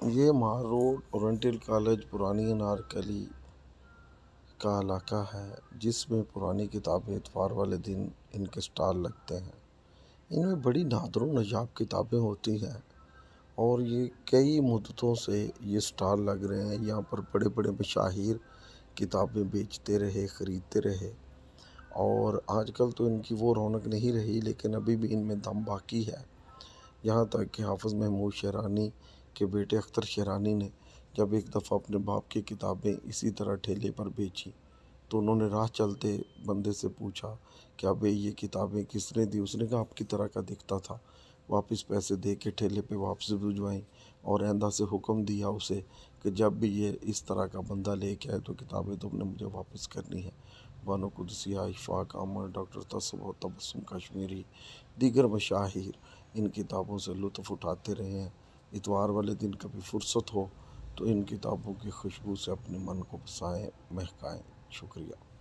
یہ مار road oriental college پرانی انارکلی کا علاقہ ہے، جس میں پرانی کتابیں اتوار والے دن ان کے اسٹال لگتے ہیں۔ ان میں بڑی نادر و نجاب کتابیں ہوتی ہیں اور یہ کئی مدتوں سے یہ اسٹال لگ رہے ہیں۔ یہاں پر بڑے بڑے مشاہیر کتابیں بیچتے رہے، خریدتے رہے، اور آج کل تو ان کی وہ رونق نہیں رہی، لیکن ابھی بھی ان میں دم باقی ہے۔ یہاں تک کہ حافظ محمود شیرانی کے بیٹے اختر شیرانی نے جب ایک دفعہ اپنے باپ کی کتابیں اسی طرح ٹھیلے پر بیچی تو انہوں نے راہ چلتے بندے سے پوچھا کہ ابے یہ کتابیں کس نے دی؟ اس نے کہا آپ کی طرح کا دکھتا تھا۔ واپس پیسے دے کے ٹھیلے پہ واپس بھجوائیں، اور آئندہ سے حکم دیا اسے کہ جب بھی یہ اس طرح کا بندہ لے کے آئے تو کتابیں تم نے مجھے واپس کرنی ہے۔ بانو قدسیہ، اشفاق احمد، ڈاکٹر تصوف، تبسم کشمیری، دیگر مشاہیر ان کتابوں سے لطف اٹھاتے رہے ہیں۔ اتوار والے دن کبھی فرصت ہو تو ان کتابوں کی خوشبو سے اپنے من کو بسائیں، مہکائیں۔ شکریہ۔